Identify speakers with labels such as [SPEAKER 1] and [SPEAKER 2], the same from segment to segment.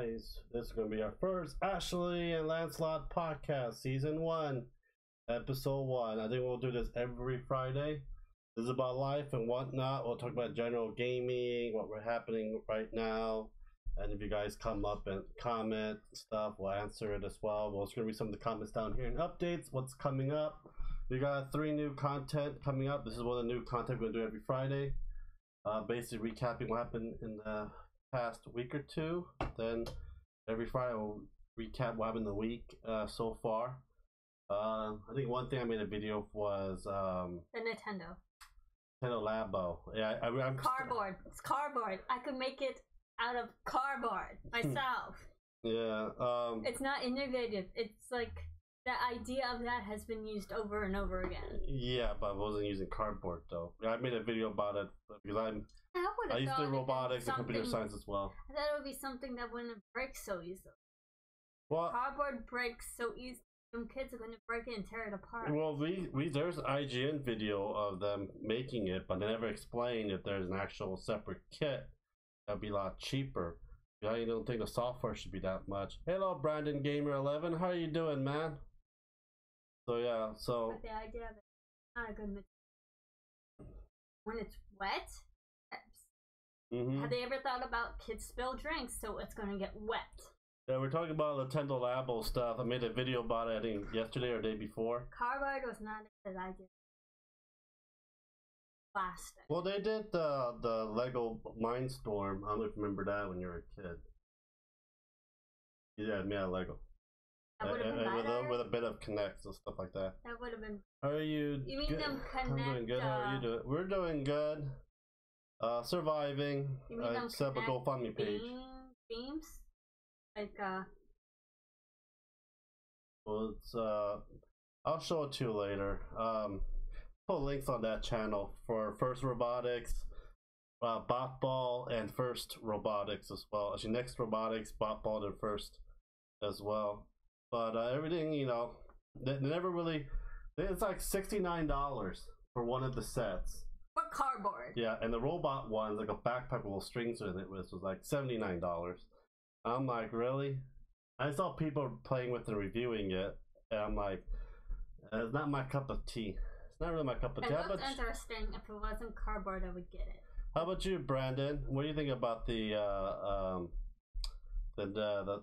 [SPEAKER 1] guys, this is going to be our first Ashley and Lancelot podcast, season 1, episode 1. I think we'll do this every Friday. This is about life and whatnot. We'll talk about general gaming, what we're happening right now, and if you guys come up and comment stuff, we'll answer it as well. Well, it's going to be some of the comments down here and updates, what's coming up. We got 3 new content coming up. This is one of the new content we're going to do every Friday. Basically recapping what happened in the past week or 2. Then every Friday we'll recap what happened in the week so far. I think one thing I made a video of was
[SPEAKER 2] the Nintendo
[SPEAKER 1] Lambo. Yeah, I'm
[SPEAKER 2] cardboard. It's cardboard. I could make it out of cardboard myself.
[SPEAKER 1] Yeah.
[SPEAKER 2] It's not innovative. It's like the idea of that has been used over and over again.
[SPEAKER 1] Yeah, but I wasn't using cardboard though. I made a video about it because I used to do robotics and computer science as well.
[SPEAKER 2] I thought it would be something that wouldn't break so easily.
[SPEAKER 1] Well,
[SPEAKER 2] cardboard breaks so easily. Some kids are going to break it and tear it apart.
[SPEAKER 1] Well, there's an IGN video of them making it, but they never explained if there's an actual separate kit that'd be a lot cheaper. I don't think the software should be that much. Hello, Brandon Gamer 11. How are you doing, man? So yeah,
[SPEAKER 2] but the idea of it's not a good material. When it's wet, have they ever thought about kids spill drinks, so it's gonna get wet?
[SPEAKER 1] Yeah, we're talking about Nintendo Lambo stuff. I made a video about it, I think yesterday or day before.
[SPEAKER 2] Cardboard was not a good idea. Plastic.
[SPEAKER 1] Well, they did the Lego Mindstorm. I don't know if you remember that when you were a kid. Yeah, made a Lego. With a bit of connects and stuff like that.
[SPEAKER 2] That would have been.
[SPEAKER 1] How are you?
[SPEAKER 2] You mean them connect?
[SPEAKER 1] I'm doing good. How are you doing? We're doing good. Surviving.
[SPEAKER 2] You mean them
[SPEAKER 1] set up a GoFundMe page.
[SPEAKER 2] Beams? Like
[SPEAKER 1] Well, it's I'll show it to you later. Put links on that channel for First Robotics, Botball, and First Robotics as well. Actually, Next Robotics, Botball, and First as well. But everything, you know, they never really. It's like $69 for one of the sets.
[SPEAKER 2] For cardboard.
[SPEAKER 1] Yeah, and the robot one, like a backpack with little strings in it, was like $79. I'm like, really? I saw people playing with and reviewing it, and I'm like, it's not my cup of tea. It's not really my cup of tea.
[SPEAKER 2] It looks interesting. If it wasn't cardboard, I would get it.
[SPEAKER 1] How about you, Brandon? What do you think about the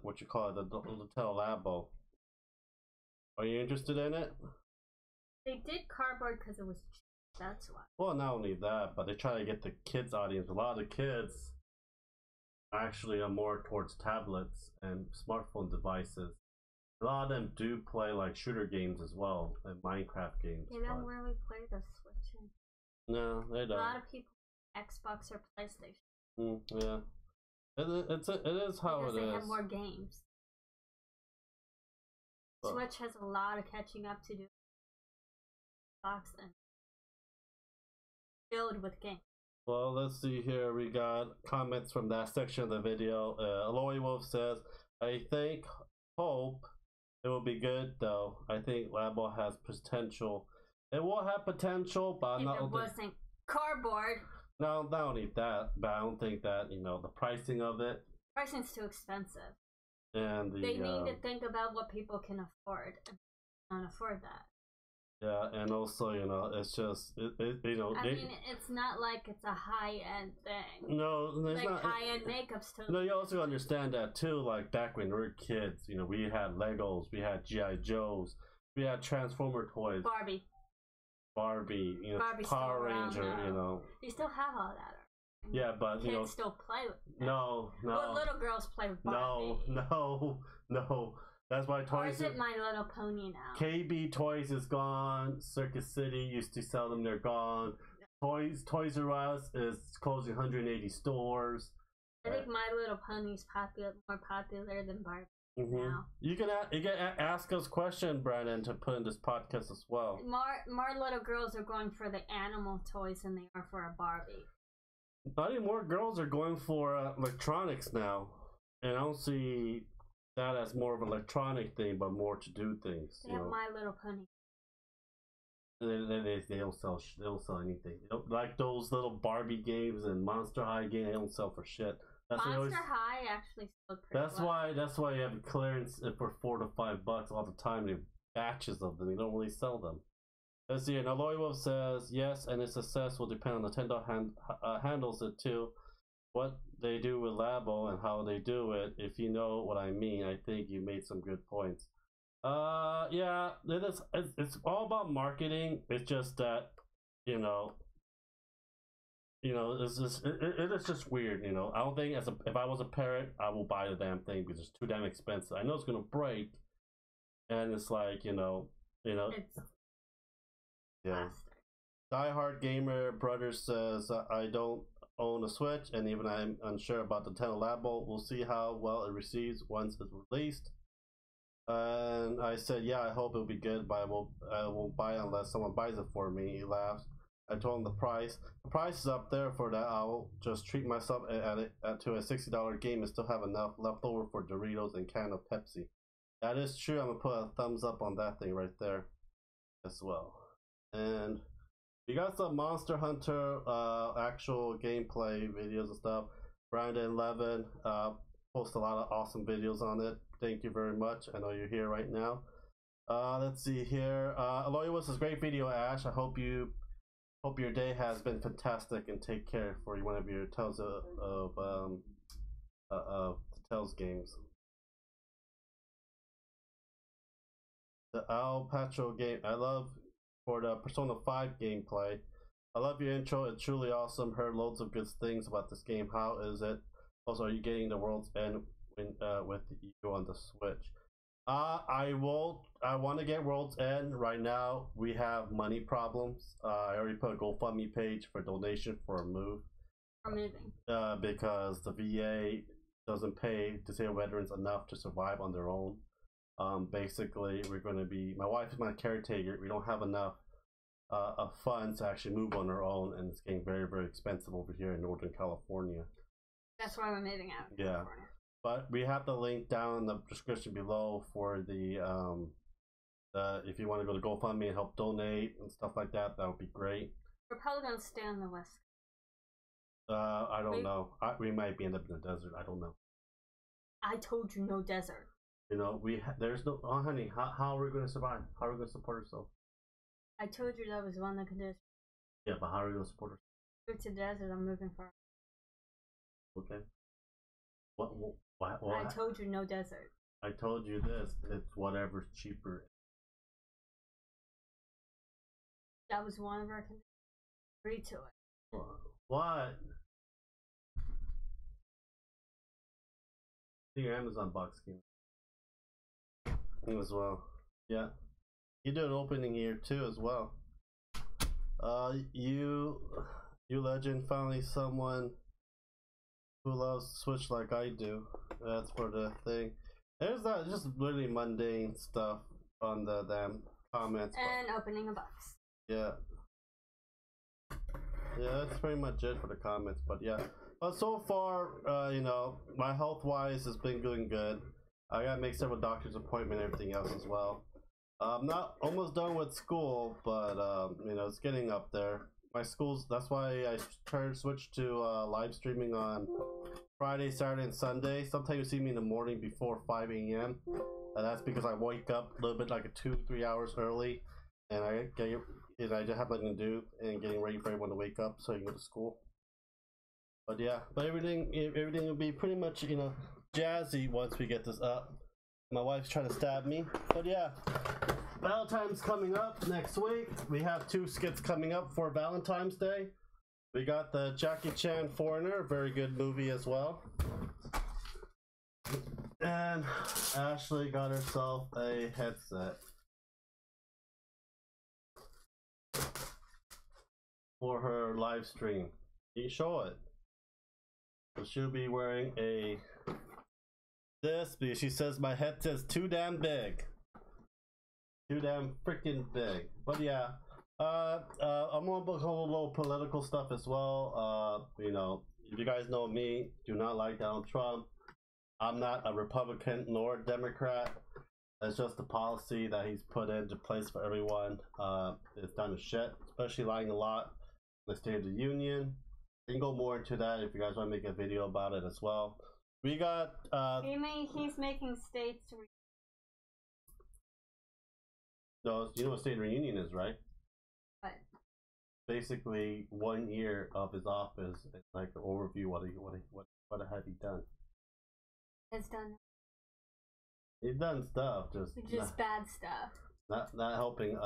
[SPEAKER 1] what you call it, the Nintendo Lambo? Are you interested in it?
[SPEAKER 2] They did cardboard because it was cheap. That's why.
[SPEAKER 1] Well, not only that, but they try to get the kids' audience. A lot of the kids actually are more towards tablets and smartphone devices. A lot of them do play like shooter games as well, and Minecraft games.
[SPEAKER 2] They don't really play the Switch.
[SPEAKER 1] No, they don't.
[SPEAKER 2] A lot of people Xbox or PlayStation.
[SPEAKER 1] Yeah, it is how
[SPEAKER 2] because
[SPEAKER 1] it is.
[SPEAKER 2] They have more games. But Switch has a lot of catching up to do. Xbox and filled with games.
[SPEAKER 1] Well, let's see here. We got comments from that section of the video. Aloy Wolf says, I hope it will be good though. I think Lambo has potential. It will have potential, but
[SPEAKER 2] if it wasn't cardboard.
[SPEAKER 1] No, not only that, but I don't think that, you know, the pricing of it.
[SPEAKER 2] Pricing's too expensive.
[SPEAKER 1] And
[SPEAKER 2] they need to think about what people can afford and can't afford that.
[SPEAKER 1] Yeah, and also, you know, it's just, you know.
[SPEAKER 2] I mean, it's not like it's a high-end thing.
[SPEAKER 1] No, it's
[SPEAKER 2] like
[SPEAKER 1] not.
[SPEAKER 2] High-end makeup's too.
[SPEAKER 1] No, you also understand that too. Like back when we were kids, you know, we had Legos, we had G.I. Joes, we had Transformer toys. Barbie, you know,
[SPEAKER 2] Barbie's
[SPEAKER 1] Power Ranger, you know.
[SPEAKER 2] You still have all that.
[SPEAKER 1] Yeah, but you know,
[SPEAKER 2] kids still play with it.
[SPEAKER 1] No.
[SPEAKER 2] Well, little girls play with Barbie.
[SPEAKER 1] No. That's why toys.
[SPEAKER 2] Or is it My Little Pony now?
[SPEAKER 1] KB Toys is gone. Circus City used to sell them. They're gone. Toys R Us is closing 180 stores.
[SPEAKER 2] I think My Little Pony's more popular than Barbie now.
[SPEAKER 1] You can ask us questions, Brandon, to put in this podcast as well.
[SPEAKER 2] More little girls are going for the animal toys than they are for a Barbie.
[SPEAKER 1] I think more girls are going for electronics now, and I don't see that as more of an electronic thing, but more to do things.
[SPEAKER 2] They have My Little Pony.
[SPEAKER 1] They don't sell anything. Like those little Barbie games and Monster High games, they don't sell for shit.
[SPEAKER 2] Monster High actually sold pretty well.
[SPEAKER 1] That's why you have clearance for $4 to $5 all the time. They have batches of them. You don't really sell them. Let's see. Now, Lloyd Wolf says yes, and its success will depend on the Nintendo handles it too. What they do with Lambo and how they do it. If you know what I mean, I think you made some good points. Yeah, it's all about marketing. It's just that it is just weird. I don't think if I was a parent, I will buy the damn thing because it's too damn expensive. I know it's gonna break, and it's like it's yeah. Die Hard Gamer Brother says I don't own a Switch, and even I'm unsure about the Nintendo Lambo. We'll see how well it receives once it's released. And I said, yeah, I hope it'll be good, but I won't buy it unless someone buys it for me. He laughs. I told him the price. The price is up there for that. I'll just treat myself to a $60 game and still have enough left over for Doritos and can of Pepsi. That is true. I'm gonna put a thumbs up on that thing right there as well. And we got some Monster Hunter actual gameplay videos and stuff. Brandon Levin post a lot of awesome videos on it. Thank you very much. I know you're here right now. Let's see here. Aloy was a great video, Ash. I hope your day has been fantastic, and take care for one of your Tales of Tales games. The Al Patro game. I love for the Persona 5 gameplay. I love your intro. It's truly awesome. Heard loads of good things about this game. How is it? Also, are you getting the World's End with you on the Switch? I want to get World's End. Right now, we have money problems. I already put a GoFundMe page for donation for a move.
[SPEAKER 2] Amazing.
[SPEAKER 1] Because the VA doesn't pay disabled veterans enough to survive on their own. Basically, we're going to be. My wife is my caretaker. We don't have enough funds to actually move on our own, and it's getting very, very expensive over here in Northern California.
[SPEAKER 2] That's why we're moving out.
[SPEAKER 1] Yeah. California. But we have the link down in the description below for the if you want to go to GoFundMe and help donate and stuff like that, that would be great.
[SPEAKER 2] We're probably gonna stay on the west.
[SPEAKER 1] I don't know. We might end up in the desert. I don't know.
[SPEAKER 2] I told you no desert.
[SPEAKER 1] There's no. Oh, honey, how are we going to survive? How are we going to support ourselves?
[SPEAKER 2] I told you that was one of the conditions.
[SPEAKER 1] Yeah, but how are we going to support ourselves?
[SPEAKER 2] Move to the desert. I'm moving far.
[SPEAKER 1] Okay. What?
[SPEAKER 2] I told you no desert.
[SPEAKER 1] I told you this. It's whatever's cheaper.
[SPEAKER 2] That was one of our conditions. Agree to it.
[SPEAKER 1] What? See your Amazon box game as well. Yeah, you do an opening here too as well. You legend, finally someone who loves Switch like I do. That's for the thing. There's that just really mundane stuff on the damn comments.
[SPEAKER 2] And opening a box.
[SPEAKER 1] Yeah. Yeah, that's pretty much it for the comments. But yeah. But so far, my health wise has been doing good. I gotta make several doctor's appointments and everything else as well. I'm not almost done with school, but it's getting up there. My school's, that's why I switched to live streaming on Friday, Saturday, and Sunday. Sometimes you see me in the morning before 5 a.m. And that's because I wake up a little bit like 2-3 hours early, and I just have nothing to do and getting ready for everyone to wake up so you can go to school. But yeah, everything will be pretty much jazzy once we get this up. My wife's trying to stab me, but yeah. Valentine's coming up next week. We have 2 skits coming up for Valentine's Day. We got the Jackie Chan Foreigner, very good movie as well. And Ashley got herself a headset for her live stream. Can you show it? So she'll be wearing this because she says my headset's too damn big. Too damn freaking big. But yeah, I'm gonna book a little political stuff as well. If you guys know me, do not like Donald Trump. I'm not a Republican nor a Democrat. It's just the policy that he's put into place for everyone. It's done to shit, especially lying a lot in the State of the Union. We can go more into that if you guys want to make a video about it as well. We got
[SPEAKER 2] he's making states.
[SPEAKER 1] No, you know what state reunion is, right?
[SPEAKER 2] What?
[SPEAKER 1] Basically 1 year of his office, like an overview. What have he done?
[SPEAKER 2] Has done.
[SPEAKER 1] He's done stuff, just
[SPEAKER 2] bad stuff.
[SPEAKER 1] Not helping,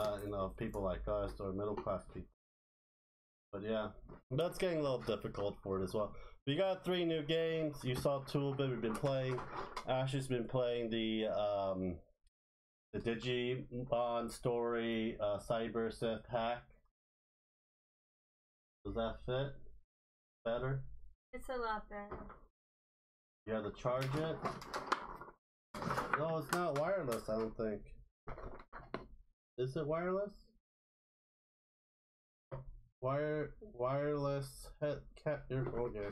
[SPEAKER 1] people like us or middle class people. But yeah, that's getting a little difficult for it as well. We got 3 new games. You saw 2 of them we've been playing. Ashley's been playing the Digimon story, Cyber Sith hack. Does that fit better?
[SPEAKER 2] It's a lot better.
[SPEAKER 1] You have to charge it? No, it's not wireless, I don't think. Is it wireless? Wireless head cap. Okay.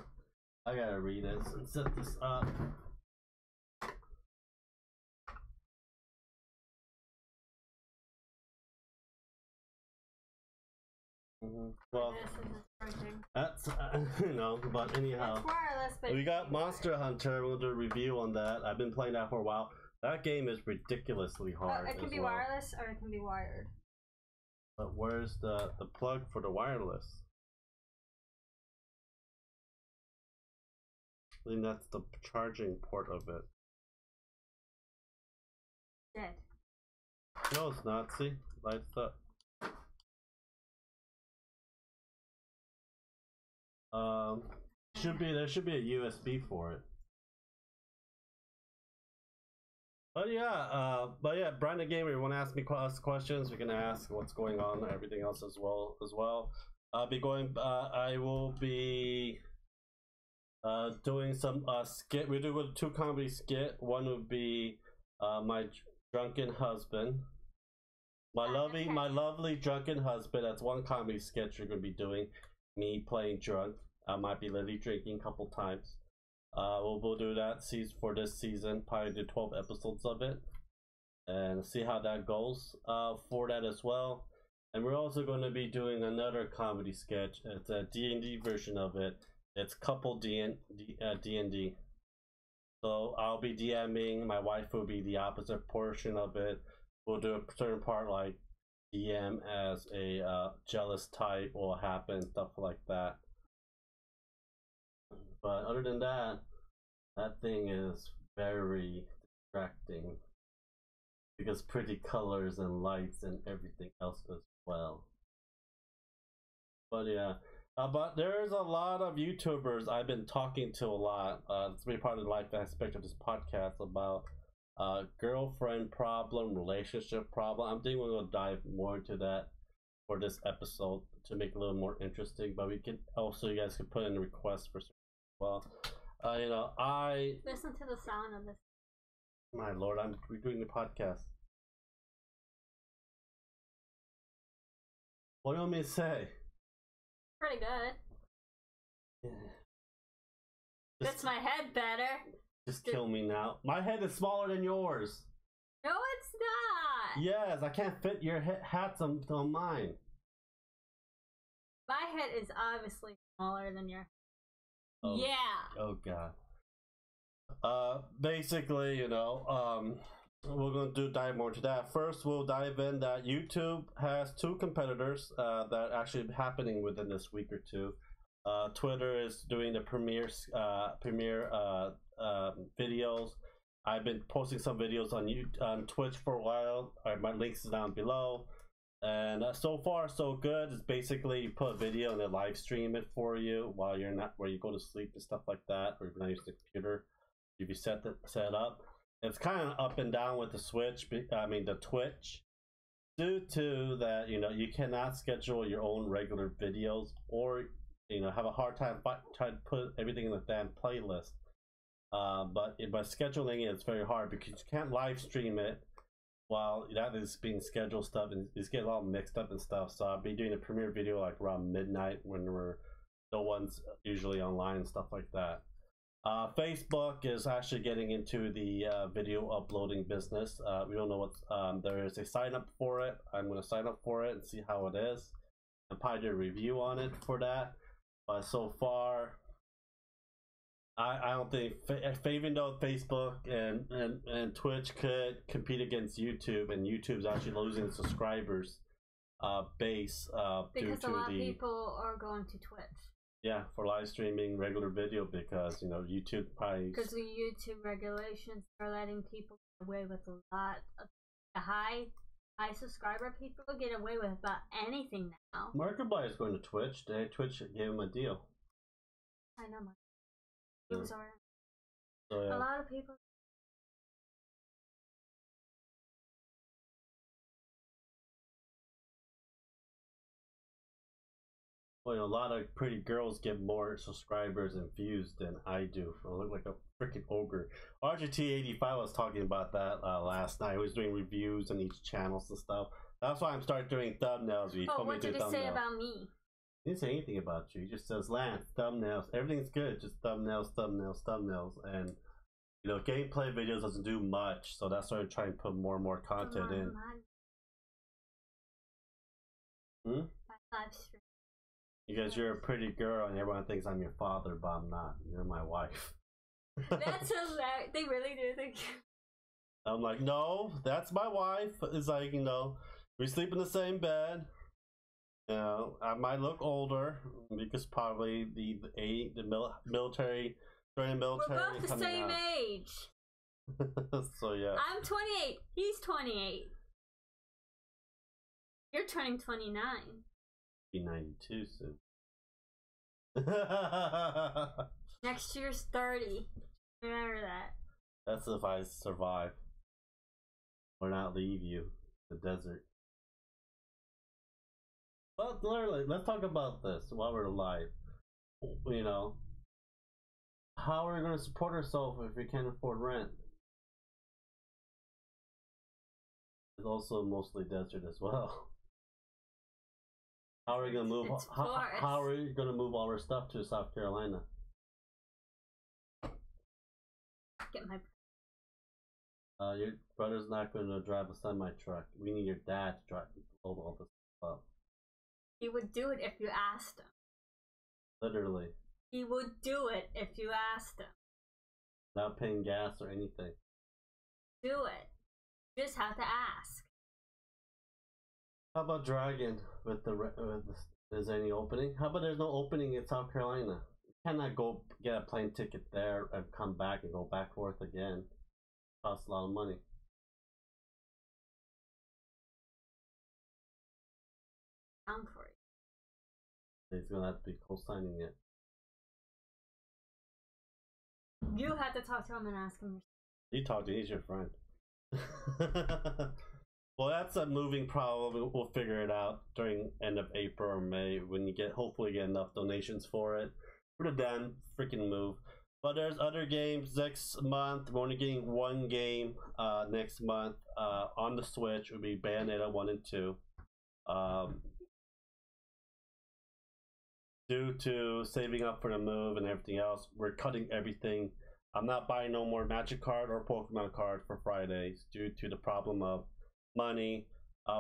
[SPEAKER 1] I gotta read it and set this up. Well, that's but anyhow,
[SPEAKER 2] it's wireless, but
[SPEAKER 1] we got Monster Hunter. We'll do a review on that. I've been playing that for a while. That game is ridiculously hard.
[SPEAKER 2] It can be wireless or it can be wired.
[SPEAKER 1] But where's the plug for the wireless? I think that's the charging port of it.
[SPEAKER 2] Dead.
[SPEAKER 1] No, it's not. See, lights up. There should be a USB for it. But yeah, Brandon Gamer, you want to ask me questions? We can ask what's going on, everything else as well. I will be doing some skit. We do a 2 comedy skit. One would be my drunken husband. My lovely drunken husband. That's one comedy sketch you're gonna be doing. Me playing drunk. I might be literally drinking a couple times. We'll do that for this season. Probably do 12 episodes of it and see how that goes for that as well. And we're also going to be doing another comedy sketch. It's a D&D version of it. It's couple D&D. So I'll be DMing. My wife will be the opposite portion of it. We'll do a certain part like DM as a jealous type will happen, stuff like that. But other than that, that thing is very distracting because pretty colors and lights and everything else as well. But yeah, but there's a lot of YouTubers I've been talking to a lot. It's been part of the life aspect of this podcast about girlfriend problem, relationship problem. I'm thinking we're going to dive more into that for this episode to make it a little more interesting. But we can also, you guys can put in requests for. Well, I
[SPEAKER 2] listen to the sound of this.
[SPEAKER 1] My lord, we're doing the podcast. What do you want me to say?
[SPEAKER 2] Pretty good.
[SPEAKER 1] Yeah.
[SPEAKER 2] Fits my head better.
[SPEAKER 1] Just kill me now. My head is smaller than yours.
[SPEAKER 2] No, it's not.
[SPEAKER 1] Yes, I can't fit your hats on mine.
[SPEAKER 2] My head is obviously smaller than your.
[SPEAKER 1] Oh,
[SPEAKER 2] yeah.
[SPEAKER 1] Oh god. Basically, we're gonna dive more into that. First, we'll dive in that YouTube has 2 competitors that are actually happening within this week or 2. Twitter is doing the premiere videos. I've been posting some videos on Twitch for a while. My links is down below. And so far so good. It's basically you put a video and they live stream it for you while you're not where you go to sleep and stuff like that, or if you're not using the computer, if you set up. It's kind of up and down with the the Twitch, due to that you cannot schedule your own regular videos, or have a hard time trying to put everything in the damn playlist. But by scheduling it, it's very hard because you can't live stream it while that is being scheduled stuff, and it's getting all mixed up and stuff. So I'll be doing a premiere video like around midnight when no one's usually online and stuff like that. Facebook is actually getting into the video uploading business. We don't know what there is a sign up for it. I'm going to sign up for it and see how it is and probably do a review on it for that. But so far, I don't think even though Facebook and Twitch could compete against YouTube, and YouTube's actually losing subscribers base
[SPEAKER 2] because
[SPEAKER 1] due to
[SPEAKER 2] a lot of people are going to Twitch.
[SPEAKER 1] Yeah, for live streaming regular video, because YouTube probably
[SPEAKER 2] because the YouTube regulations are letting people get away with a lot of the high subscriber people get away with about anything now.
[SPEAKER 1] Markiplier is going to Twitch. Twitch gave him a deal.
[SPEAKER 2] I know. It was alright.
[SPEAKER 1] So, yeah.
[SPEAKER 2] A lot of people.
[SPEAKER 1] Well, a lot of pretty girls get more subscribers and views than I do. I look like a freaking ogre. RGT85 was talking about that last night. He was doing reviews on each channels and stuff. That's why I'm starting doing thumbnails.
[SPEAKER 2] What did he say about me?
[SPEAKER 1] He didn't say anything about you. He just says, Lance, thumbnails. Everything's good. Just thumbnails, thumbnails, thumbnails. And, gameplay videos doesn't do much. So that's why I'm trying to put more and more content in.
[SPEAKER 2] Live stream.
[SPEAKER 1] Because you're a pretty girl and everyone thinks I'm your father, but I'm not. You're my wife.
[SPEAKER 2] That's hilarious. They really do think.
[SPEAKER 1] I'm like, no, that's my wife. It's like, we sleep in the same bed. I might look older because probably the military, joining military.
[SPEAKER 2] We're both the same age.
[SPEAKER 1] So yeah.
[SPEAKER 2] I'm 28. He's 28. You're turning 29.
[SPEAKER 1] Be 92 soon.
[SPEAKER 2] Next year's 30. Remember that.
[SPEAKER 1] That's if I survive or not leave you in the desert. But literally, let's talk about this while we're alive. How are we going to support ourselves if we can't afford rent? It's also mostly desert as well. How are we gonna move? How are we gonna move all our stuff to South Carolina?
[SPEAKER 2] Get my.
[SPEAKER 1] Your brother's not gonna drive a semi truck. We need your dad to drive all this stuff.
[SPEAKER 2] He would do it if you asked him.
[SPEAKER 1] Literally.
[SPEAKER 2] He would do it if you asked him.
[SPEAKER 1] Without paying gas or anything.
[SPEAKER 2] Do it. You just have to ask.
[SPEAKER 1] How about Dragon with is there any opening? How about there's no opening in South Carolina? You cannot go get a plane ticket there and come back and go back forth again. It costs a lot of money.
[SPEAKER 2] Down for it.
[SPEAKER 1] He's gonna have to be co-signing it.
[SPEAKER 2] You have to talk to him and ask him.
[SPEAKER 1] You talk to him, he's your friend. Well, that's a moving problem. We'll figure it out during end of April or May when you hopefully get enough donations for it. For the damn freaking move. But there's other games next month. We're only getting one game next month on the Switch. It will be Bayonetta 1 and 2. Due to saving up for the move and everything else, we're cutting everything. I'm not buying no more Magic card or Pokemon card for Fridays due to the problem of money.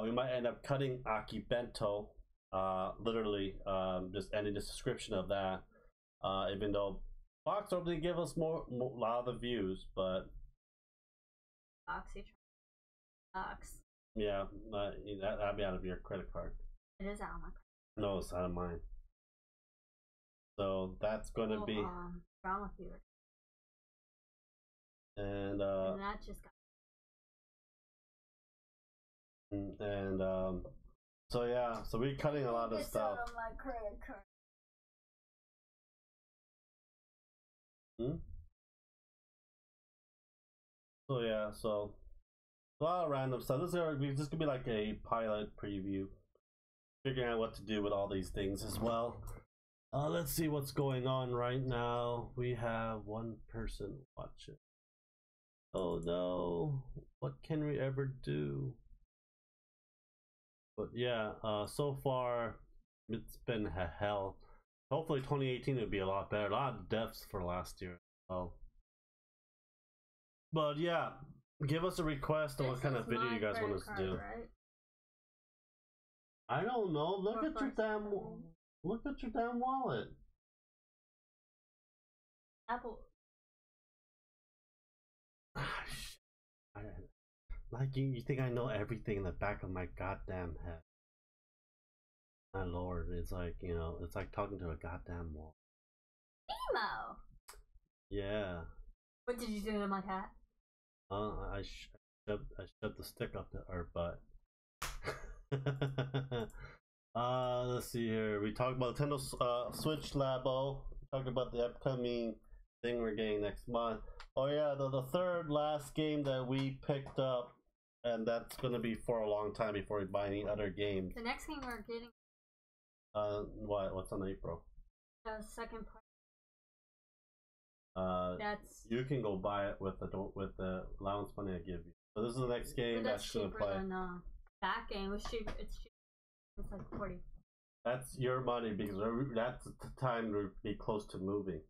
[SPEAKER 1] We might end up cutting Aki Bento, literally just ending the subscription of that, even though Fox only give us more a lot of the views, but
[SPEAKER 2] Fox.
[SPEAKER 1] Yeah, that'd be out of your credit card.
[SPEAKER 2] It is out of my credit.
[SPEAKER 1] No, it's out of mine. So that's gonna be
[SPEAKER 2] drama theater.
[SPEAKER 1] And
[SPEAKER 2] that just got.
[SPEAKER 1] So yeah, so we're cutting a lot of stuff.
[SPEAKER 2] Out of my credit card.
[SPEAKER 1] So yeah, so a lot of random stuff. This is gonna be like a pilot preview, figuring out what to do with all these things as well. Let's see what's going on right now. We have one person watching. Oh no, what can we ever do? But yeah, so far it's been hell. Hopefully 2018 will be a lot better. A lot of deaths for last year. Oh, but yeah, give us a request on what kind of video you guys want us to do.
[SPEAKER 2] Right?
[SPEAKER 1] I don't know. Look at your damn wallet.
[SPEAKER 2] Apple.
[SPEAKER 1] Like you think I know everything in the back of my goddamn head. My lord, it's like, you know, it's like talking to a goddamn wall.
[SPEAKER 2] Nemo!
[SPEAKER 1] Yeah.
[SPEAKER 2] What did you do to my cat?
[SPEAKER 1] I shoved the stick up her butt. Let's see here. We talked about Nintendo Switch Labo. We talked about the upcoming thing we're getting next month. Oh yeah, the third last game that we picked up, and that's gonna be for a long time before we buy any other games.
[SPEAKER 2] The next game we're getting.
[SPEAKER 1] What's on April?
[SPEAKER 2] The second part. That's.
[SPEAKER 1] You can go buy it with the allowance money I give you. So this is the next game that's gonna play.
[SPEAKER 2] Than, that game was cheap. It's cheap. It's like 40.
[SPEAKER 1] That's your money because that's the time to be close to moving.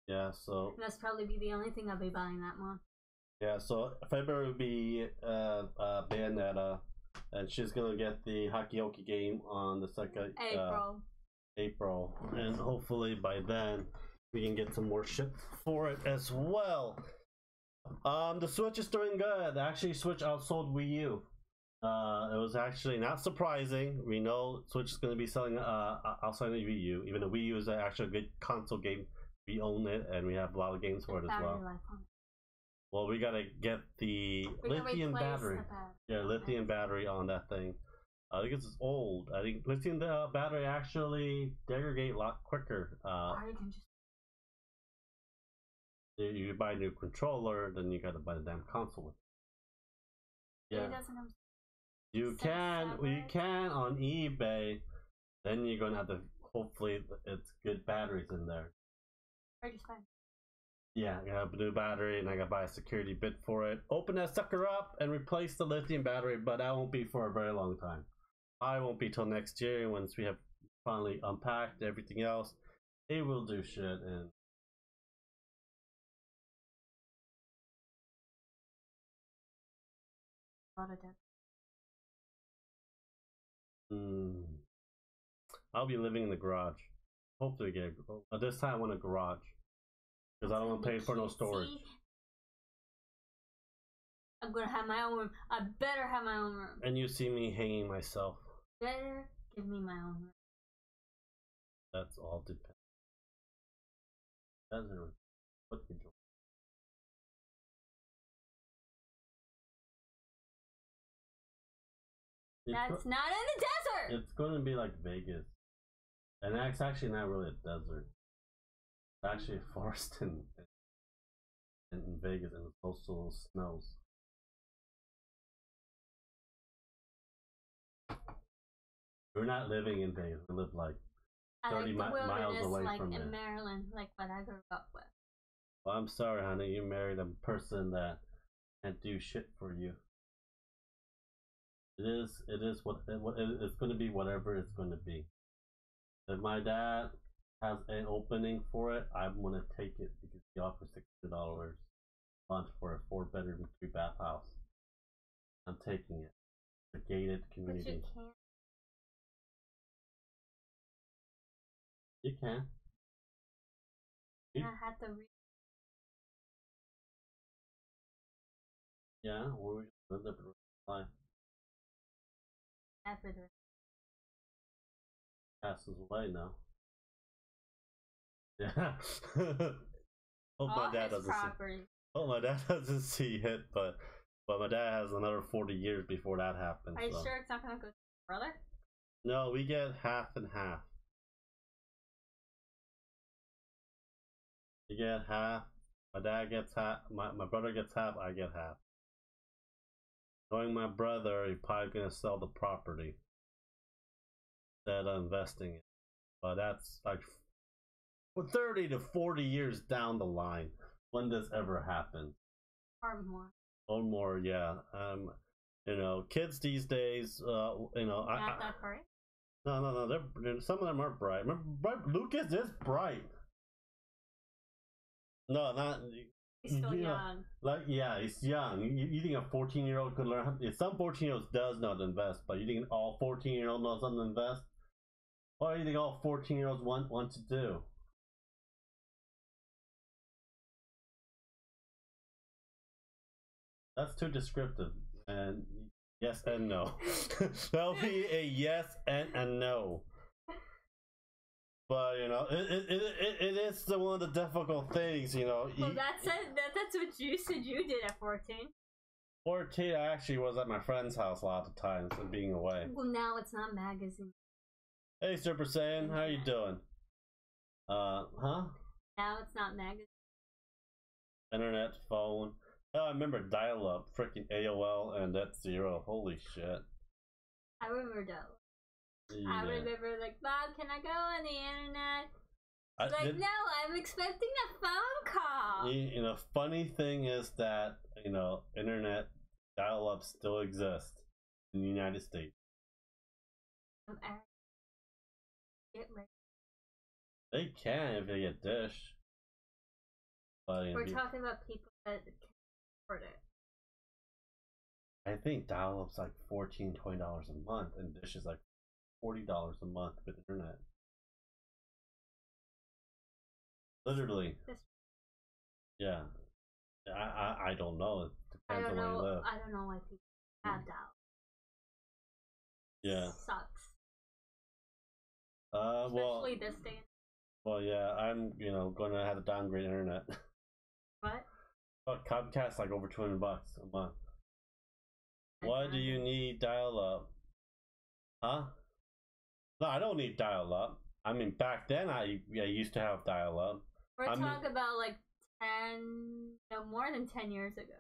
[SPEAKER 1] Yeah, so
[SPEAKER 2] and that's probably be the only thing I'll be buying that month.
[SPEAKER 1] Yeah, so February will be Bayonetta, and she's gonna get the Hakiyoki game on the second April, and hopefully by then we can get some more shit for it as well. The Switch is doing good. Actually, Switch outsold Wii U. It was actually not surprising. We know Switch is going to be selling outside the Wii U, even though Wii U is actually a good console game. We own it, and we have a lot of games for it as well. Well, we gotta get the lithium battery. Yeah, lithium battery on that thing. I think it's old. I think lithium battery actually degrade a lot quicker. You buy a new controller, then you gotta buy the damn console with it. Yeah. You can on eBay. Then you're gonna have to. Hopefully, it's good batteries in there. Yeah, I got a new battery, and I gotta buy a security bit for it. Open that sucker up and replace the lithium battery, but that won't be for a very long time. I won't be till next year once we have finally unpacked everything else. It will do shit and. I'll be living in the garage. Hopefully get this time I want a garage. Because I don't want to pay for no storage.
[SPEAKER 2] I'm gonna have my own room. I better have my own room.
[SPEAKER 1] And you see me hanging myself.
[SPEAKER 2] Better give me my own room.
[SPEAKER 1] That's all depends. What you do?
[SPEAKER 2] That's not in the desert!
[SPEAKER 1] It's going to be like Vegas. And that's actually not really a desert. It's actually a forest in Vegas, and it also snows. We're not living in Vegas. We live like 30 miles away from it.
[SPEAKER 2] In Maryland, like what I grew up with.
[SPEAKER 1] Well, I'm sorry, honey. You married a person that can't do shit for you. It is what it's going to be. Whatever it's going to be. If my dad has an opening for it, I'm going to take it because he offers $600 a month for a 4-bedroom, 3-bath house. I'm taking it. A gated community.
[SPEAKER 2] But
[SPEAKER 1] you can.
[SPEAKER 2] I had to
[SPEAKER 1] Yeah, we're going to live the life.
[SPEAKER 2] After the
[SPEAKER 1] passes away now. Yeah. Hope my dad doesn't see. Oh, my dad doesn't see it, but my dad has another 40 years before that happens.
[SPEAKER 2] Are you sure it's not gonna go to your brother?
[SPEAKER 1] No, we get half and half. You get half. My dad gets half. My brother gets half. I get half. Knowing my brother, he's probably gonna sell the property instead of investing it. But that's like 30 to 40 years down the line. When this ever happen?
[SPEAKER 2] Or more.
[SPEAKER 1] Or more, yeah. You know, kids these days, you know,
[SPEAKER 2] not that bright.
[SPEAKER 1] No. Some of them are bright. Remember, Lucas is bright. No, not.
[SPEAKER 2] He's still young.
[SPEAKER 1] Like, yeah, he's young. You think a 14-year-old could learn? Some 14-year-olds does not invest, but you think all 14-year-olds know something to invest? What do you think all 14-year-olds want to do? That's too descriptive. And yes and no. That'll be a yes and a no. But you know, it is one of the difficult things. You know.
[SPEAKER 2] Well, that's what you said you did at 14.
[SPEAKER 1] 14, I actually was at my friend's house a lot of times and being away.
[SPEAKER 2] Well, now it's not magazine.
[SPEAKER 1] Hey, Super Saiyan, how you doing? Huh?
[SPEAKER 2] Now it's not magazine.
[SPEAKER 1] Internet, phone. Oh, I remember dial-up, freaking AOL and Net0. Holy shit.
[SPEAKER 2] I remember that.
[SPEAKER 1] Yeah.
[SPEAKER 2] I remember like, Bob, can I go on the internet? No, I'm expecting a phone call.
[SPEAKER 1] You know, funny thing is that, you know, internet dial-up still exists in the United States. They can if they get Dish. But, you know,
[SPEAKER 2] we're talking about people that can afford it.
[SPEAKER 1] I think dial-up's like $14, $20 a month, and Dish is like $40 a month with internet. Literally. Yeah. I don't know. It depends on where you live.
[SPEAKER 2] I don't know why people have dial.
[SPEAKER 1] Yeah.
[SPEAKER 2] Sucks.
[SPEAKER 1] Especially
[SPEAKER 2] this day.
[SPEAKER 1] Well, yeah, I'm, you know, going to have to downgrade internet.
[SPEAKER 2] What?
[SPEAKER 1] But Comcast like over $200 a month. Why do you need dial-up? Huh? No, I don't need dial-up. I mean, back then I used to have dial-up.
[SPEAKER 2] We're talking about like more than 10 years ago.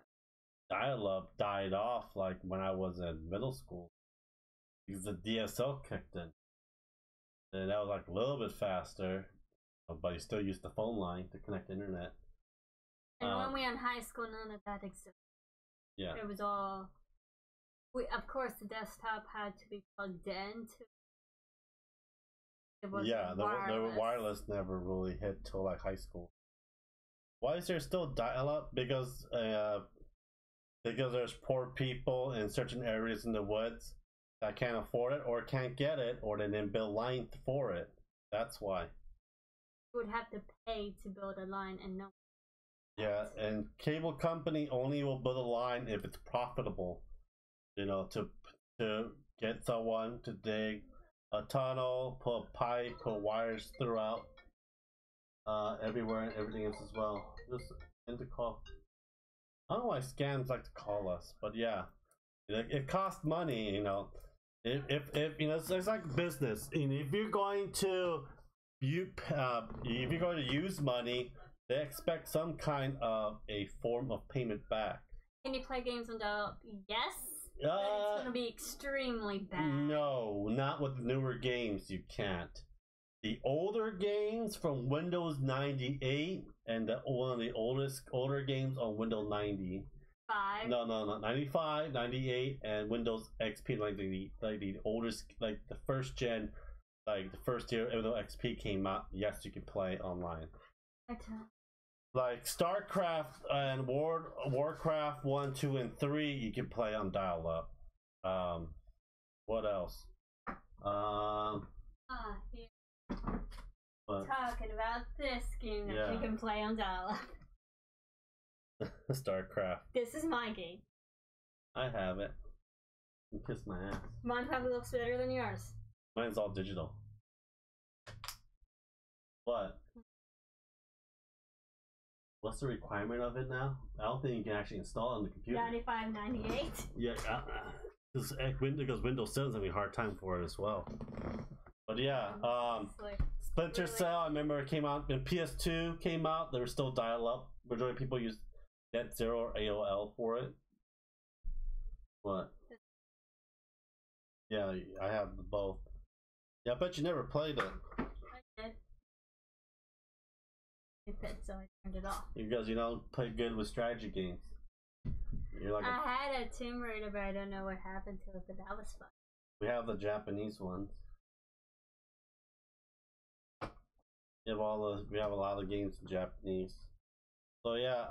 [SPEAKER 1] Dial-up died off like when I was in middle school because the DSL kicked in, and that was like a little bit faster, but you still used the phone line to connect to internet.
[SPEAKER 2] And when we were in high school, none of that existed.
[SPEAKER 1] Yeah,
[SPEAKER 2] it was all. Of course, the desktop had to be plugged in.
[SPEAKER 1] Yeah, the wireless never really hit till like high school. Why is there still dial-up? Because there's poor people in certain areas in the woods that can't afford it or can't get it, or they didn't build line for it. That's why.
[SPEAKER 2] You would have to pay to build a line, and no.
[SPEAKER 1] Yeah, and cable company only will build a line if it's profitable. You know, to get someone to dig a tunnel, put a pipe, put wires throughout everywhere and everything else as well. Just end the call. I don't know why scams like to call us, but yeah, it costs money. You know, if you know, it's like business. You know, if you're going to use money, they expect some kind of a form of payment back.
[SPEAKER 2] Can you play games on dial-up? Yes. But it's going to be extremely bad.
[SPEAKER 1] No, not with newer games. You can't. The older games from Windows 98 and one of the older games on Windows 90. 95, 98, and Windows XP, like the oldest, like the first gen, like the first year Windows XP came out. Yes, you can play online.
[SPEAKER 2] Okay.
[SPEAKER 1] Like StarCraft and Warcraft 1, 2, and 3, you can play on dial-up. What else?
[SPEAKER 2] Here. Talking about this game that you can play on dial-up.
[SPEAKER 1] StarCraft.
[SPEAKER 2] This is my game.
[SPEAKER 1] I have it. You kiss my ass.
[SPEAKER 2] Mine probably looks better than yours.
[SPEAKER 1] Mine's all digital. What? What's the requirement of it now? I don't think you can actually install it on the computer.
[SPEAKER 2] 95, 98?
[SPEAKER 1] Yeah, because Windows 7's having a hard time for it as well. But yeah, Splinter Cell, I remember it came out, when PS2 came out, there was still dial-up. Majority of people used Net0 or AOL for it. What? Yeah, I have both. Yeah, I bet you never played it.
[SPEAKER 2] I did. So I turned it off.
[SPEAKER 1] Because you don't play good with strategy games. You're like
[SPEAKER 2] I had a Tomb Raider, but I don't know what happened to it, but that was fun.
[SPEAKER 1] We have the Japanese ones. We have a lot of games in Japanese. So yeah,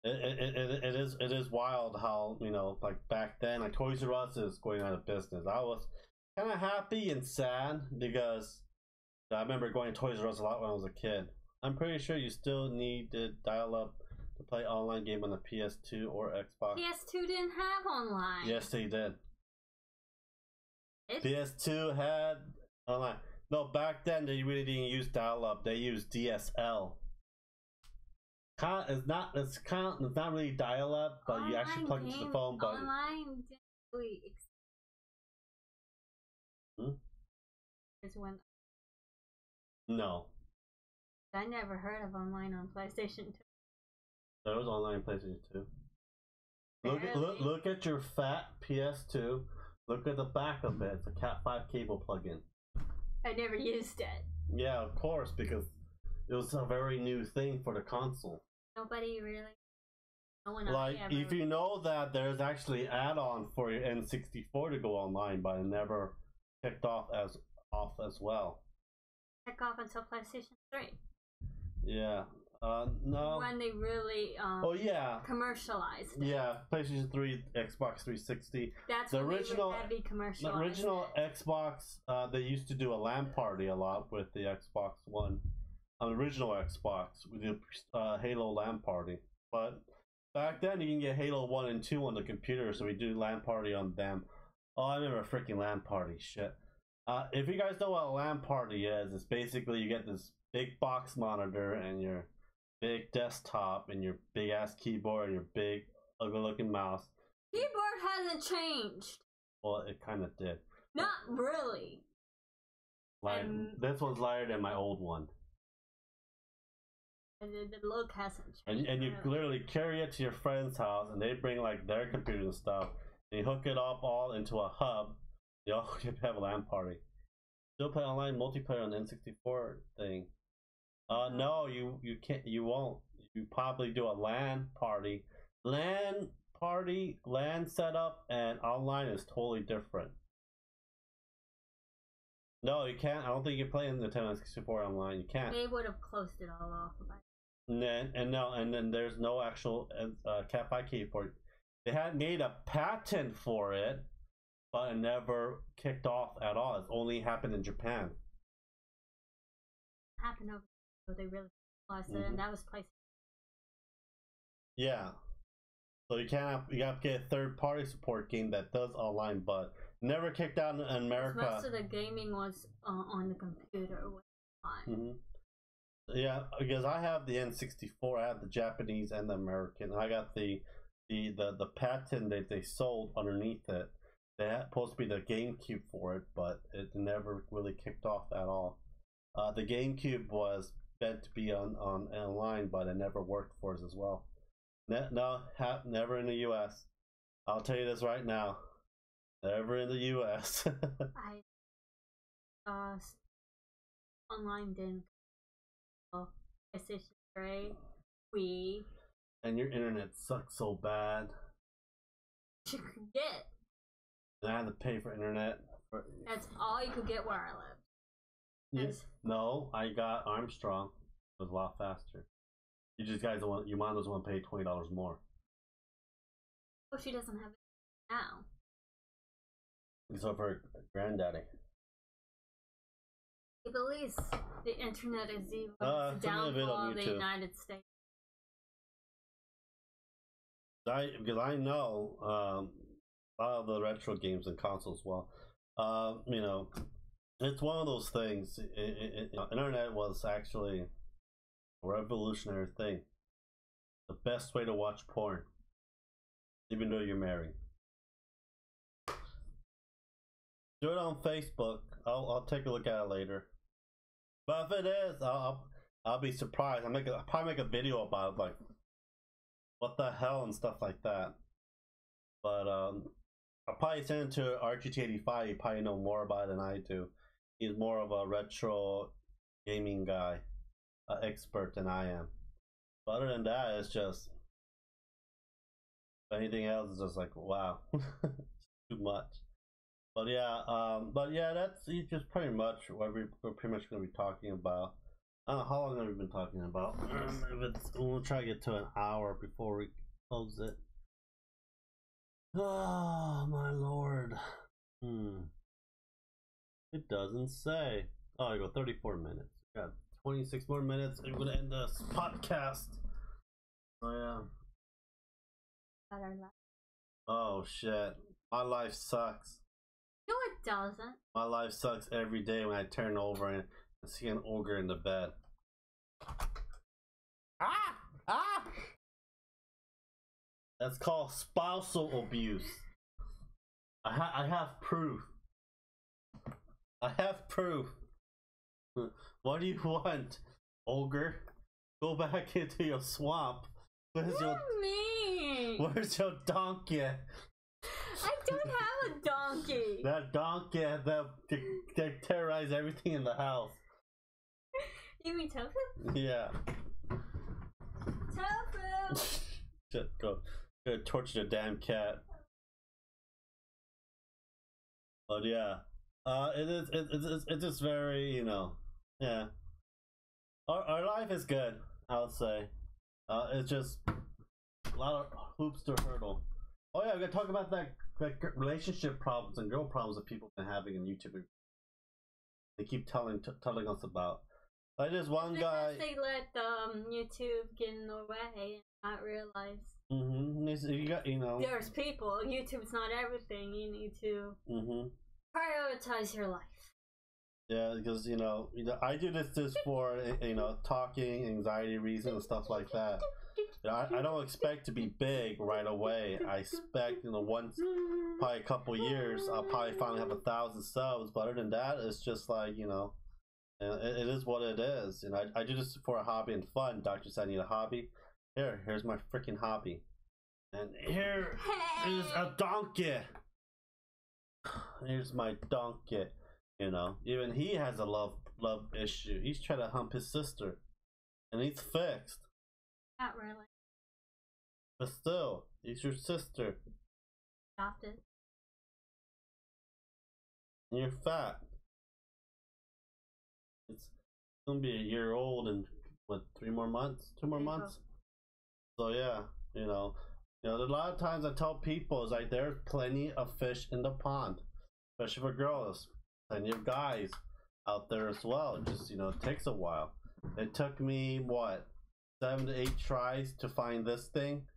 [SPEAKER 1] it is wild how, you know, like back then, like Toys R Us is going out of business. I was kind of happy and sad because I remember going to Toys R Us a lot when I was a kid. I'm pretty sure you still need to dial up to to play online game on the PS2 or Xbox.
[SPEAKER 2] PS2 didn't have online.
[SPEAKER 1] Yes, they did. PS2 had online. No, back then they really didn't use dial-up. They used DSL. It's not really dial-up, but online you actually plug into the phone. But
[SPEAKER 2] online didn't really when
[SPEAKER 1] no,
[SPEAKER 2] I never heard of online on PlayStation 2.
[SPEAKER 1] There was online PlayStation 2. Look at your fat PS2. Look at the back of it. It's a Cat5 cable plug-in.
[SPEAKER 2] I never used it.
[SPEAKER 1] Yeah, of course, because it was a very new thing for the console.
[SPEAKER 2] Nobody really. No one
[SPEAKER 1] like, if you know that there's actually add-on for your N64 to go online, but it never kicked off as well.
[SPEAKER 2] Kick off until PlayStation 3.
[SPEAKER 1] Yeah. No.
[SPEAKER 2] When they really commercialized it.
[SPEAKER 1] Yeah, PlayStation 3, Xbox 360.
[SPEAKER 2] That's the original heavy commercialized.
[SPEAKER 1] The original Xbox, they used to do a LAN party a lot with the Xbox One. On the original Xbox, we did Halo LAN party. But back then, you can get Halo 1 and 2 on the computer, so we do LAN party on them. Oh, I remember a freaking LAN party. Shit. If you guys know what a LAN party is, it's basically you get this big box monitor and your big desktop and your big ass keyboard and your big ugly looking mouse.
[SPEAKER 2] Keyboard hasn't changed.
[SPEAKER 1] Well, it kind of did.
[SPEAKER 2] Not really.
[SPEAKER 1] Like this one's lighter than my old one.
[SPEAKER 2] And the look hasn't changed.
[SPEAKER 1] And you literally carry it to your friend's house, and they bring like their computer and stuff, and you hook it up all into a hub. You all can have a LAN party. Still play online multiplayer on the N64 thing. No, you can't. You won't. You probably do a LAN party. LAN setup and online is totally different. No, you can't. I don't think you can play in the Nintendo 64 online. You can't.
[SPEAKER 2] They would have closed it all off.
[SPEAKER 1] And then there's no actual Cat5 keyboard. They had made a patent for it, but it never kicked off at all. It only happened in Japan.
[SPEAKER 2] Happened over. So they really lost it, and that was PlayStation.
[SPEAKER 1] Yeah, so you have to get a third-party support game that does online, but never kicked out in America.
[SPEAKER 2] Most of the gaming was on the computer.
[SPEAKER 1] Yeah, because I have the N64, I have the Japanese and the American. And I got the patent that they sold underneath it. They had supposed to be the GameCube for it, but it never really kicked off at all. The GameCube was meant to be on online, but it never worked for us as well. No, never in the U.S. I'll tell you this right now. Never in the U.S.
[SPEAKER 2] Online didn't. PlayStation 3, Wii.
[SPEAKER 1] And your internet sucks so bad.
[SPEAKER 2] You could get.
[SPEAKER 1] And I had to pay for internet.
[SPEAKER 2] That's all you could get where I lived.
[SPEAKER 1] Yes. No, I got Armstrong. It was a lot faster. You just guys don't want. You might as well pay $20 more.
[SPEAKER 2] Oh, she doesn't have it now.
[SPEAKER 1] Except for granddaddy.
[SPEAKER 2] He believes the internet is the downfall of the United States.
[SPEAKER 1] Because I know a lot of the retro games and consoles. Well, you know, it's one of those things. Internet was actually a revolutionary thing. The best way to watch porn, even though you're married. Do it on Facebook. I'll take a look at it later. But if it is, I'll be surprised. I'll probably make a video about it, like what the hell and stuff like that. But I'll probably send it to RGT85. You probably know more about it than I do. He's more of a retro gaming guy, expert than I am. But other than that, it's just anything else is just like wow, too much. But yeah, that's just pretty much what we're pretty much going to be talking about. I don't know how long have we been talking about. We'll try to get to an hour before we close it. Oh my lord. It doesn't say. Oh, I go 34 minutes. Got 26 more minutes. I'm going to end this podcast. Oh yeah.
[SPEAKER 2] About our life.
[SPEAKER 1] Oh shit. My life sucks.
[SPEAKER 2] No, it doesn't.
[SPEAKER 1] My life sucks every day when I turn over and see an ogre in the bed. Ah! Ah! That's called spousal abuse. I have proof. I have proof. What do you want, ogre? Go back into your swamp. Where's your donkey?
[SPEAKER 2] I don't have a donkey.
[SPEAKER 1] That donkey that terrorized everything in the house.
[SPEAKER 2] You mean Tofu?
[SPEAKER 1] Yeah.
[SPEAKER 2] Tofu!
[SPEAKER 1] Just go torture the damn cat. But yeah. It's just very, you know, yeah. Our life is good, I'll say. It's just a lot of hoops to hurdle. Oh yeah, we're gonna talk about that relationship problems and girl problems that people have been having in YouTube. They keep telling us about. Like there's one guy.
[SPEAKER 2] They let YouTube get in the way and not realize.
[SPEAKER 1] You got, you know.
[SPEAKER 2] There's people. YouTube's not everything. You need to prioritize your life.
[SPEAKER 1] Yeah, because you know, I do this for talking, anxiety reasons and stuff like that. I don't expect to be big right away. I expect once, probably a couple years, I'll probably finally have 1,000 subs. But other than that, it's just like it is what it is. I do this for a hobby and fun. Doctor said I need a hobby. Here's my freaking hobby, and here is a donkey. Here's my donkey. Even he has a love issue. He's trying to hump his sister, and he's fixed.
[SPEAKER 2] Not really.
[SPEAKER 1] But still, he's your sister.
[SPEAKER 2] Adopted.
[SPEAKER 1] And you're fat. It's gonna be a year old in what, 3 more months? 2 more months? So yeah, there's a lot of times I tell people is like there's plenty of fish in the pond, especially for girls. Plenty of guys out there as well. Just it takes a while. It took me what, 7 to 8 tries to find this thing,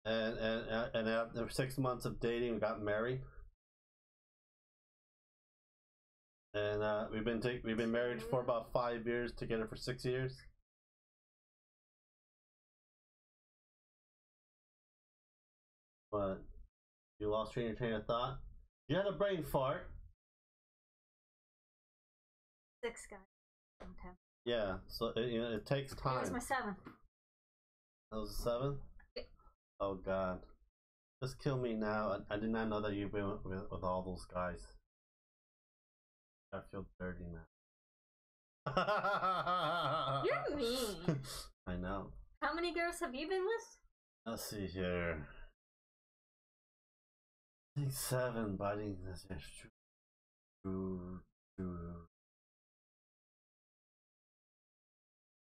[SPEAKER 1] and after 6 months of dating, we got married, and we've been married for about 5 years, together for 6 years. But you lost your train of thought. You had a brain fart.
[SPEAKER 2] 6 guys. Okay.
[SPEAKER 1] Yeah, so it takes time.
[SPEAKER 2] That was my 7th.
[SPEAKER 1] That was a 7?
[SPEAKER 2] Yeah.
[SPEAKER 1] Oh god. Just kill me now. I did not know that you've been with all those guys. I feel dirty now.
[SPEAKER 2] You're mean.
[SPEAKER 1] I know.
[SPEAKER 2] How many girls have you been with?
[SPEAKER 1] Let's see here. I think 7, but I think that's true.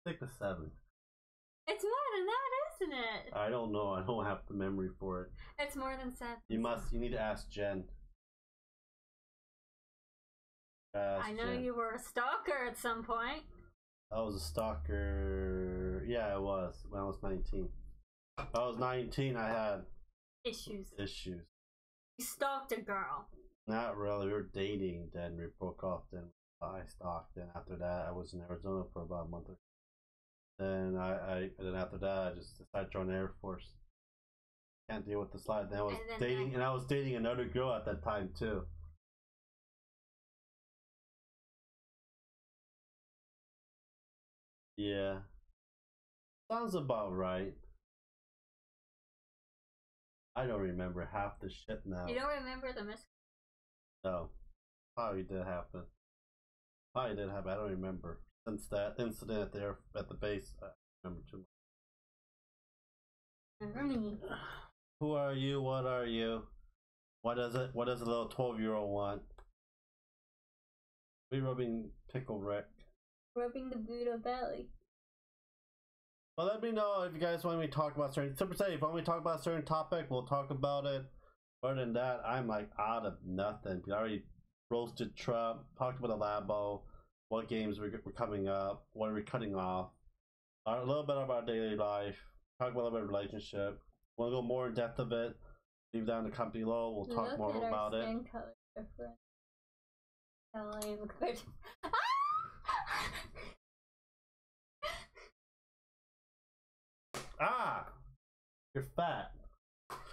[SPEAKER 1] I think the 7.
[SPEAKER 2] It's more than that, isn't it?
[SPEAKER 1] I don't know. I don't have the memory for it.
[SPEAKER 2] It's more than 7.
[SPEAKER 1] You need to ask Jen.
[SPEAKER 2] I know
[SPEAKER 1] Jen.
[SPEAKER 2] you were a stalker at some point.
[SPEAKER 1] I was a stalker. Yeah, I was when I was 19. When I was 19, I had
[SPEAKER 2] issues. You stalked a girl.
[SPEAKER 1] Not really. We were dating. Then we broke off. Then I stalked. Then after that, I was in Arizona for about a month. Then then after that, I just decided to join the Air Force. Can't deal with the slide. Then I was dating, and I was dating another girl at that time too. Yeah, sounds about right. I don't remember half the shit now.
[SPEAKER 2] You don't remember the miss?
[SPEAKER 1] No, probably did happen. I don't remember. Since that incident there at the base, I remember too much.
[SPEAKER 2] Remember me.
[SPEAKER 1] Who are you? What are you? What does a little 12-year-old want? We rubbing Pickle Rick.
[SPEAKER 2] Rubbing the Buddha belly.
[SPEAKER 1] Well, let me know if you guys want me to talk about certain. Super say if you want me to talk about a certain topic, we'll talk about it. Other than that, I'm like out of nothing. I already roasted Trump, talked about the Lambo, what games were coming up, what are we cutting off. A little bit of our daily life. Talk about a little bit of relationship. Want to go more in depth of it? Leave down in the comment below. We'll talk more about it.
[SPEAKER 2] Skin color difference. I'm good.
[SPEAKER 1] Ah! You're fat.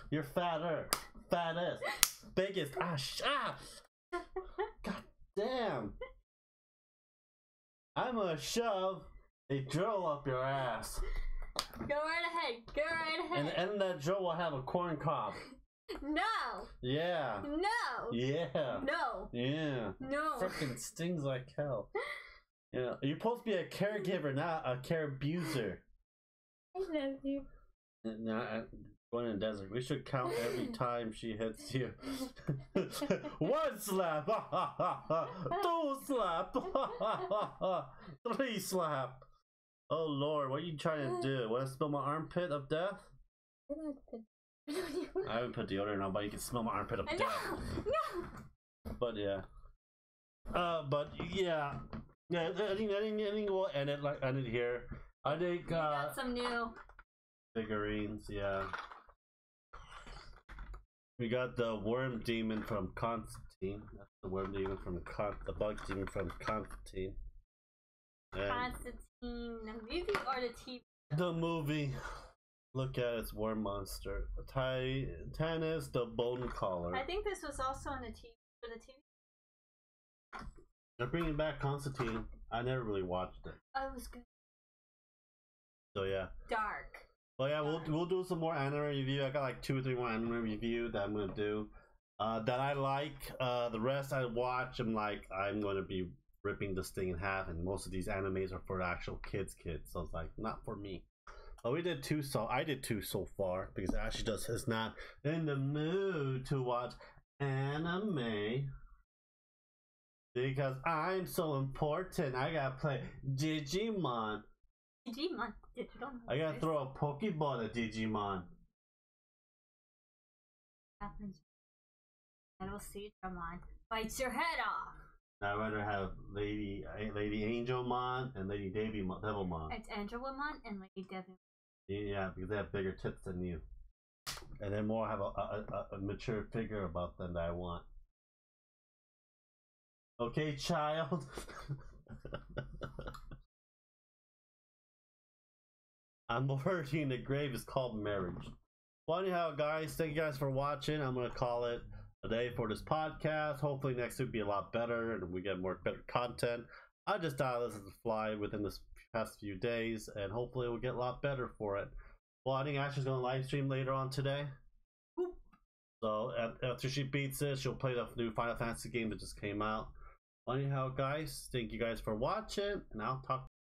[SPEAKER 1] You're fatter. Fattest. Biggest. Ah! God damn. I'm gonna shove a drill up your ass.
[SPEAKER 2] Go right ahead. Go right ahead.
[SPEAKER 1] And the end of that drill will have a corn cob.
[SPEAKER 2] No.
[SPEAKER 1] Yeah.
[SPEAKER 2] No.
[SPEAKER 1] Yeah.
[SPEAKER 2] No.
[SPEAKER 1] Yeah.
[SPEAKER 2] No.
[SPEAKER 1] Freaking stings like hell. Yeah. You're supposed to be a caregiver, not a care abuser.
[SPEAKER 2] I love you.
[SPEAKER 1] No, going in the desert. We should count every time she hits you. 1 slap. 2 slap. 3 slap. Oh Lord, what are you trying to do? Want to smell my armpit of death? I haven't put deodorant on, but you can smell my armpit of death.
[SPEAKER 2] No.
[SPEAKER 1] But yeah. Yeah. I think we'll end it here. I think
[SPEAKER 2] we got some new
[SPEAKER 1] figurines, yeah. We got the worm demon from Constantine. That's the worm demon from the bug demon from Constantine. And
[SPEAKER 2] Constantine, the movie or the TV?
[SPEAKER 1] The movie. Look at its worm monster. Titanus the bone collar.
[SPEAKER 2] I think this was also on the TV for the TV.
[SPEAKER 1] They're bringing back Constantine. I never really watched it.
[SPEAKER 2] Oh, it was good.
[SPEAKER 1] So yeah.
[SPEAKER 2] Dark.
[SPEAKER 1] Well, yeah, we'll do some more anime review. I got like 2 or 3 more anime review that I'm gonna do. That I like. The rest I watch. I'm gonna be ripping this thing in half, and most of these animes are for actual kids. So it's like not for me. But we did 2, so I did 2 so far because Ashley just is not in the mood to watch anime. Because I'm so important. I gotta play Digimon.
[SPEAKER 2] Digimon. Digital.
[SPEAKER 1] I gotta throw a Pokeball at Digimon.
[SPEAKER 2] Happens. Little Seedramon bites your head off.
[SPEAKER 1] I'd rather have Lady Angelmon and Lady Devilmon.
[SPEAKER 2] It's Angelmon and Lady Devil.
[SPEAKER 1] Yeah, because they have bigger tits than you. And then more have a mature figure about them that I want. Okay, child. I'm already in the grave is called marriage. Well, anyhow, guys, thank you guys for watching. I'm gonna call it a day for this podcast. Hopefully next week will be a lot better and we get better content. I just thought this is fly within this past few days, and hopefully we'll get a lot better for it. Well, I think Ashley's gonna live stream later on today. So after she beats it, she'll play the new Final Fantasy game that just came out. Anyhow, guys, thank you guys for watching, and I'll talk